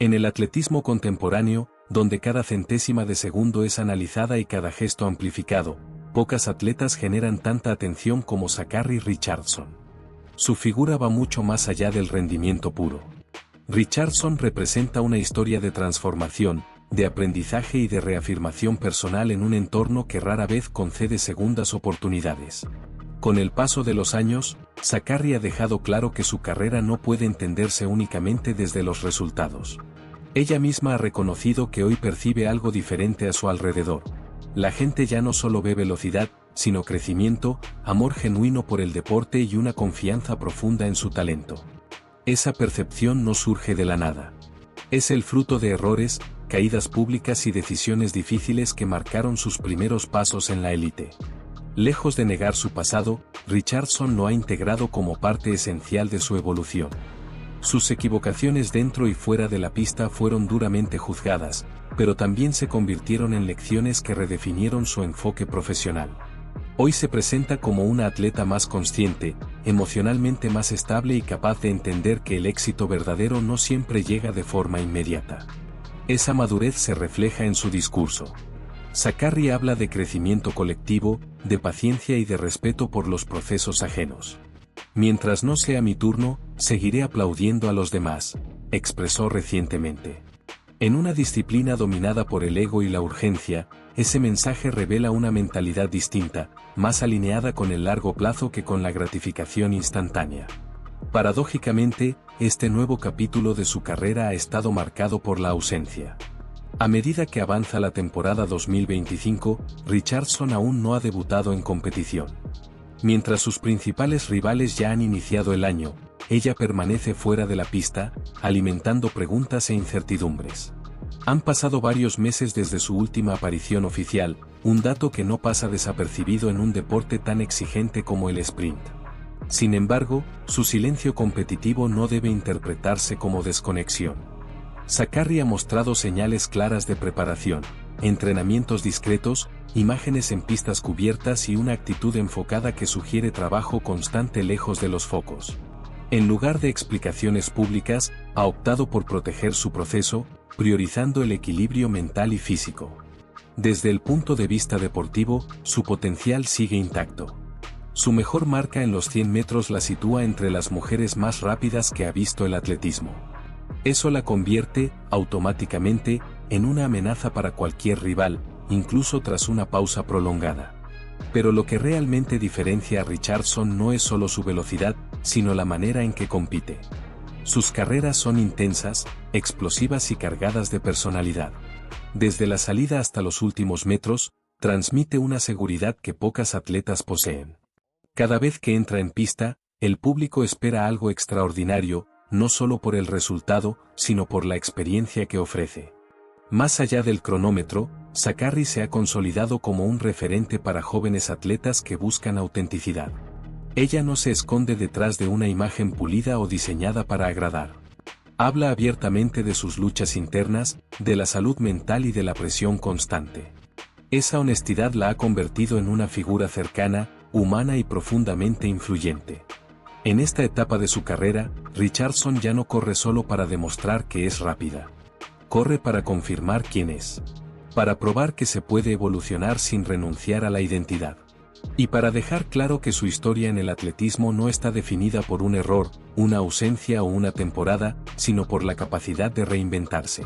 En el atletismo contemporáneo, donde cada centésima de segundo es analizada y cada gesto amplificado, pocas atletas generan tanta atención como Sha'Carri Richardson. Su figura va mucho más allá del rendimiento puro. Richardson representa una historia de transformación, de aprendizaje y de reafirmación personal en un entorno que rara vez concede segundas oportunidades. Con el paso de los años, Sha'Carri ha dejado claro que su carrera no puede entenderse únicamente desde los resultados. Ella misma ha reconocido que hoy percibe algo diferente a su alrededor. La gente ya no solo ve velocidad, sino crecimiento, amor genuino por el deporte y una confianza profunda en su talento. Esa percepción no surge de la nada. Es el fruto de errores, caídas públicas y decisiones difíciles que marcaron sus primeros pasos en la élite. Lejos de negar su pasado, Richardson lo ha integrado como parte esencial de su evolución. Sus equivocaciones dentro y fuera de la pista fueron duramente juzgadas, pero también se convirtieron en lecciones que redefinieron su enfoque profesional. Hoy se presenta como una atleta más consciente, emocionalmente más estable y capaz de entender que el éxito verdadero no siempre llega de forma inmediata. Esa madurez se refleja en su discurso. Sha'Carri habla de crecimiento colectivo, de paciencia y de respeto por los procesos ajenos. Mientras no sea mi turno, seguiré aplaudiendo a los demás, expresó recientemente. En una disciplina dominada por el ego y la urgencia, ese mensaje revela una mentalidad distinta, más alineada con el largo plazo que con la gratificación instantánea. Paradójicamente, este nuevo capítulo de su carrera ha estado marcado por la ausencia. A medida que avanza la temporada 2025, Richardson aún no ha debutado en competición. Mientras sus principales rivales ya han iniciado el año, ella permanece fuera de la pista, alimentando preguntas e incertidumbres. Han pasado varios meses desde su última aparición oficial, un dato que no pasa desapercibido en un deporte tan exigente como el sprint. Sin embargo, su silencio competitivo no debe interpretarse como desconexión. Sha'Carri ha mostrado señales claras de preparación, entrenamientos discretos, imágenes en pistas cubiertas y una actitud enfocada que sugiere trabajo constante lejos de los focos. En lugar de explicaciones públicas, ha optado por proteger su proceso, priorizando el equilibrio mental y físico. Desde el punto de vista deportivo, su potencial sigue intacto. Su mejor marca en los 100 metros la sitúa entre las mujeres más rápidas que ha visto el atletismo. Eso la convierte, automáticamente, en una amenaza para cualquier rival, incluso tras una pausa prolongada. Pero lo que realmente diferencia a Richardson no es solo su velocidad, sino la manera en que compite. Sus carreras son intensas, explosivas y cargadas de personalidad. Desde la salida hasta los últimos metros, transmite una seguridad que pocas atletas poseen. Cada vez que entra en pista, el público espera algo extraordinario, no solo por el resultado, sino por la experiencia que ofrece. Más allá del cronómetro, Sha'Carri se ha consolidado como un referente para jóvenes atletas que buscan autenticidad. Ella no se esconde detrás de una imagen pulida o diseñada para agradar. Habla abiertamente de sus luchas internas, de la salud mental y de la presión constante. Esa honestidad la ha convertido en una figura cercana, humana y profundamente influyente. En esta etapa de su carrera, Richardson ya no corre solo para demostrar que es rápida. Corre para confirmar quién es. Para probar que se puede evolucionar sin renunciar a la identidad. Y para dejar claro que su historia en el atletismo no está definida por un error, una ausencia o una temporada, sino por la capacidad de reinventarse.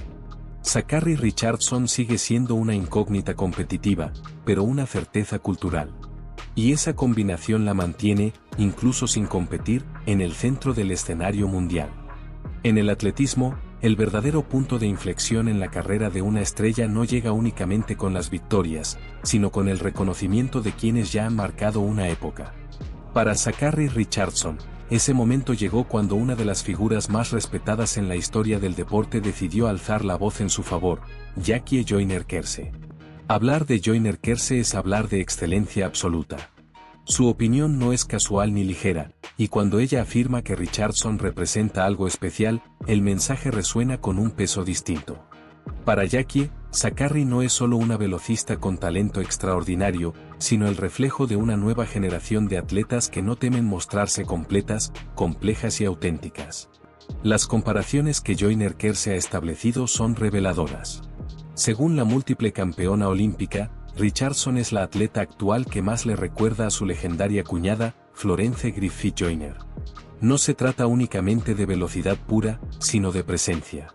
Sha'Carri Richardson sigue siendo una incógnita competitiva, pero una certeza cultural. Y esa combinación la mantiene, incluso sin competir, en el centro del escenario mundial. En el atletismo, el verdadero punto de inflexión en la carrera de una estrella no llega únicamente con las victorias, sino con el reconocimiento de quienes ya han marcado una época. Para Sha'Carri Richardson, ese momento llegó cuando una de las figuras más respetadas en la historia del deporte decidió alzar la voz en su favor, Jackie Joyner-Kersee. Hablar de Joyner-Kersee es hablar de excelencia absoluta. Su opinión no es casual ni ligera, y cuando ella afirma que Richardson representa algo especial, el mensaje resuena con un peso distinto. Para Jackie, Sha'Carri no es solo una velocista con talento extraordinario, sino el reflejo de una nueva generación de atletas que no temen mostrarse completas, complejas y auténticas. Las comparaciones que Joyner Kersee ha establecido son reveladoras. Según la múltiple campeona olímpica, Richardson es la atleta actual que más le recuerda a su legendaria cuñada, Florence Griffith Joyner. No se trata únicamente de velocidad pura, sino de presencia.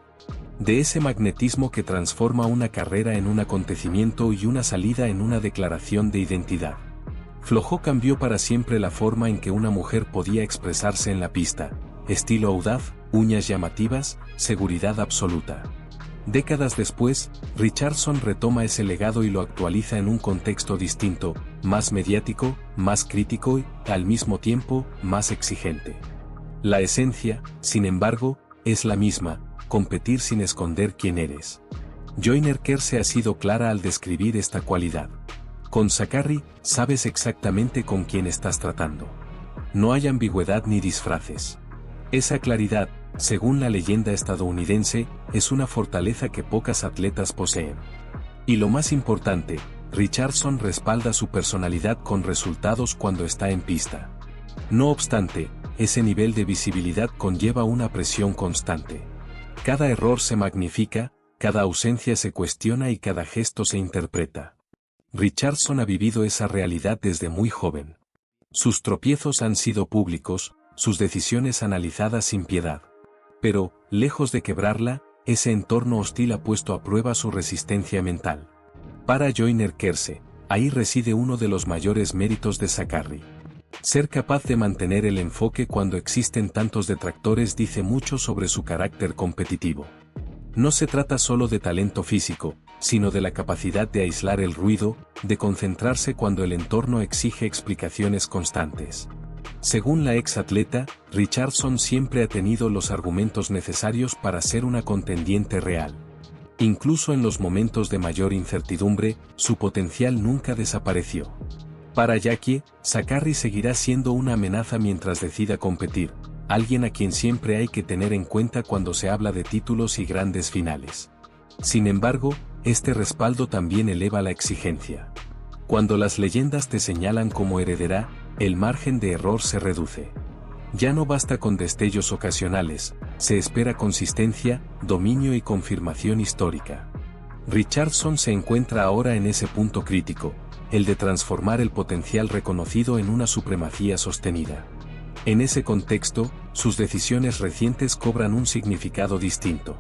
De ese magnetismo que transforma una carrera en un acontecimiento y una salida en una declaración de identidad. Flo cambió para siempre la forma en que una mujer podía expresarse en la pista: estilo audaz, uñas llamativas, seguridad absoluta. Décadas después, Richardson retoma ese legado y lo actualiza en un contexto distinto, más mediático, más crítico y, al mismo tiempo, más exigente. La esencia, sin embargo, es la misma: competir sin esconder quién eres. Joyner Kersee ha sido clara al describir esta cualidad. Con Zachary, sabes exactamente con quién estás tratando. No hay ambigüedad ni disfraces. Esa claridad, según la leyenda estadounidense, es una fortaleza que pocas atletas poseen. Y lo más importante, Richardson respalda su personalidad con resultados cuando está en pista. No obstante, ese nivel de visibilidad conlleva una presión constante. Cada error se magnifica, cada ausencia se cuestiona y cada gesto se interpreta. Richardson ha vivido esa realidad desde muy joven. Sus tropiezos han sido públicos, sus decisiones analizadas sin piedad. Pero, lejos de quebrarla, ese entorno hostil ha puesto a prueba su resistencia mental. Para Joyner Kersee, ahí reside uno de los mayores méritos de Zachary. Ser capaz de mantener el enfoque cuando existen tantos detractores dice mucho sobre su carácter competitivo. No se trata solo de talento físico, sino de la capacidad de aislar el ruido, de concentrarse cuando el entorno exige explicaciones constantes. Según la ex-atleta, Richardson siempre ha tenido los argumentos necesarios para ser una contendiente real. Incluso en los momentos de mayor incertidumbre, su potencial nunca desapareció. Para Jackie, Zachary seguirá siendo una amenaza mientras decida competir, alguien a quien siempre hay que tener en cuenta cuando se habla de títulos y grandes finales. Sin embargo, este respaldo también eleva la exigencia. Cuando las leyendas te señalan como heredera, el margen de error se reduce. Ya no basta con destellos ocasionales, se espera consistencia, dominio y confirmación histórica. Richardson se encuentra ahora en ese punto crítico, el de transformar el potencial reconocido en una supremacía sostenida. En ese contexto, sus decisiones recientes cobran un significado distinto.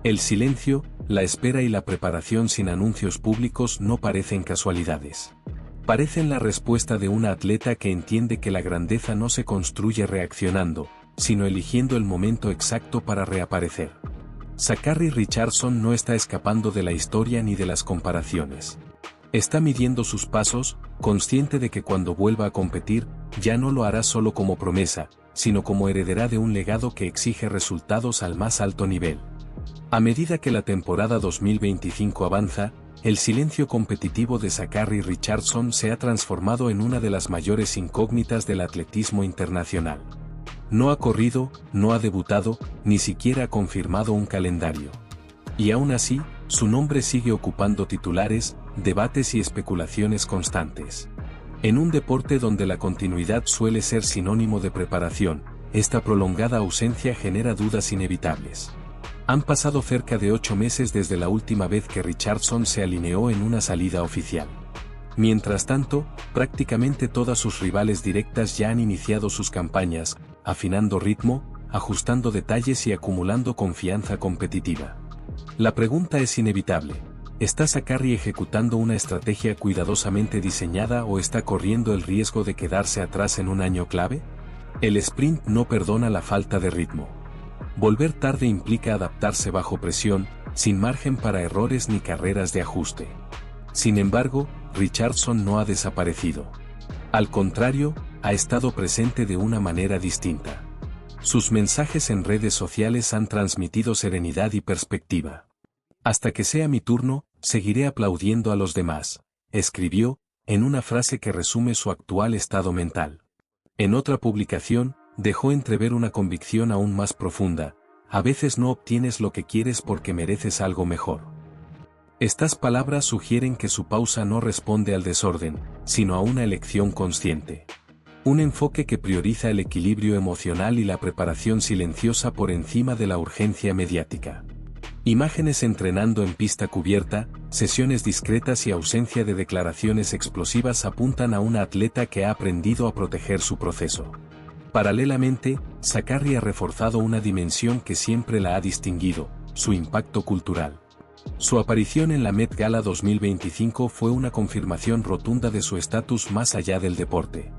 El silencio, la espera y la preparación sin anuncios públicos no parecen casualidades. Parecen la respuesta de una atleta que entiende que la grandeza no se construye reaccionando, sino eligiendo el momento exacto para reaparecer. Zachary Richardson no está escapando de la historia ni de las comparaciones. Está midiendo sus pasos, consciente de que cuando vuelva a competir, ya no lo hará solo como promesa, sino como heredera de un legado que exige resultados al más alto nivel. A medida que la temporada 2025 avanza, el silencio competitivo de Zachary Richardson se ha transformado en una de las mayores incógnitas del atletismo internacional. No ha corrido, no ha debutado, ni siquiera ha confirmado un calendario. Y aún así, su nombre sigue ocupando titulares, debates y especulaciones constantes. En un deporte donde la continuidad suele ser sinónimo de preparación, esta prolongada ausencia genera dudas inevitables. Han pasado cerca de 8 meses desde la última vez que Richardson se alineó en una salida oficial. Mientras tanto, prácticamente todas sus rivales directas ya han iniciado sus campañas, afinando ritmo, ajustando detalles y acumulando confianza competitiva. La pregunta es inevitable: ¿está Zachary ejecutando una estrategia cuidadosamente diseñada o está corriendo el riesgo de quedarse atrás en un año clave? El sprint no perdona la falta de ritmo. Volver tarde implica adaptarse bajo presión, sin margen para errores ni carreras de ajuste. Sin embargo, Richardson no ha desaparecido. Al contrario, ha estado presente de una manera distinta. Sus mensajes en redes sociales han transmitido serenidad y perspectiva. Hasta que sea mi turno, seguiré aplaudiendo a los demás, escribió, en una frase que resume su actual estado mental. En otra publicación, dejó entrever una convicción aún más profunda: a veces no obtienes lo que quieres porque mereces algo mejor. Estas palabras sugieren que su pausa no responde al desorden, sino a una elección consciente. Un enfoque que prioriza el equilibrio emocional y la preparación silenciosa por encima de la urgencia mediática. Imágenes entrenando en pista cubierta, sesiones discretas y ausencia de declaraciones explosivas apuntan a una atleta que ha aprendido a proteger su proceso. Paralelamente, Zaccari ha reforzado una dimensión que siempre la ha distinguido, su impacto cultural. Su aparición en la Met Gala 2025 fue una confirmación rotunda de su estatus más allá del deporte.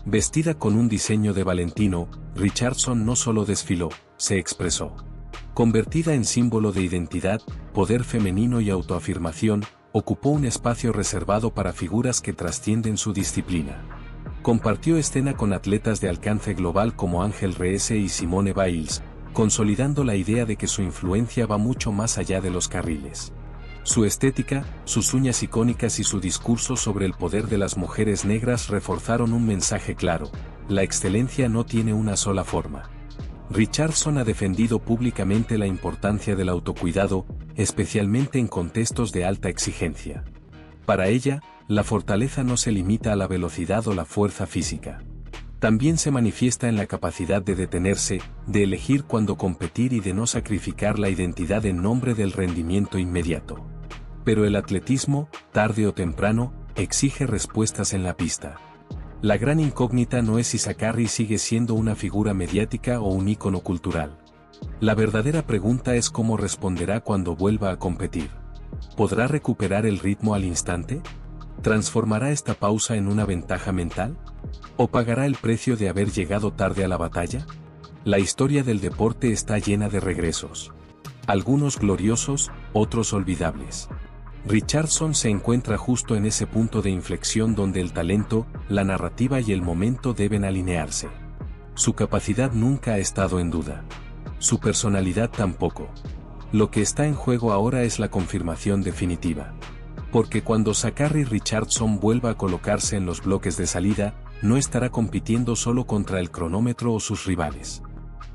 Vestida con un diseño de Valentino, Richardson no solo desfiló, se expresó. Convertida en símbolo de identidad, poder femenino y autoafirmación, ocupó un espacio reservado para figuras que trascienden su disciplina. Compartió escena con atletas de alcance global como Ángel Reese y Simone Biles, consolidando la idea de que su influencia va mucho más allá de los carriles. Su estética, sus uñas icónicas y su discurso sobre el poder de las mujeres negras reforzaron un mensaje claro: la excelencia no tiene una sola forma. Richardson ha defendido públicamente la importancia del autocuidado, especialmente en contextos de alta exigencia. Para ella, la fortaleza no se limita a la velocidad o la fuerza física. También se manifiesta en la capacidad de detenerse, de elegir cuándo competir y de no sacrificar la identidad en nombre del rendimiento inmediato. Pero el atletismo, tarde o temprano, exige respuestas en la pista. La gran incógnita no es si Zaccari sigue siendo una figura mediática o un ícono cultural. La verdadera pregunta es cómo responderá cuando vuelva a competir. ¿Podrá recuperar el ritmo al instante? ¿Transformará esta pausa en una ventaja mental? ¿O pagará el precio de haber llegado tarde a la batalla? La historia del deporte está llena de regresos. Algunos gloriosos, otros olvidables. Richardson se encuentra justo en ese punto de inflexión donde el talento, la narrativa y el momento deben alinearse. Su capacidad nunca ha estado en duda. Su personalidad tampoco. Lo que está en juego ahora es la confirmación definitiva. Porque cuando Zaccari Richardson vuelva a colocarse en los bloques de salida, no estará compitiendo solo contra el cronómetro o sus rivales.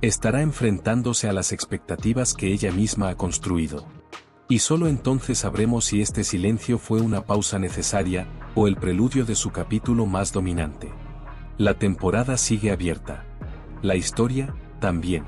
Estará enfrentándose a las expectativas que ella misma ha construido. Y solo entonces sabremos si este silencio fue una pausa necesaria, o el preludio de su capítulo más dominante. La temporada sigue abierta. La historia, también.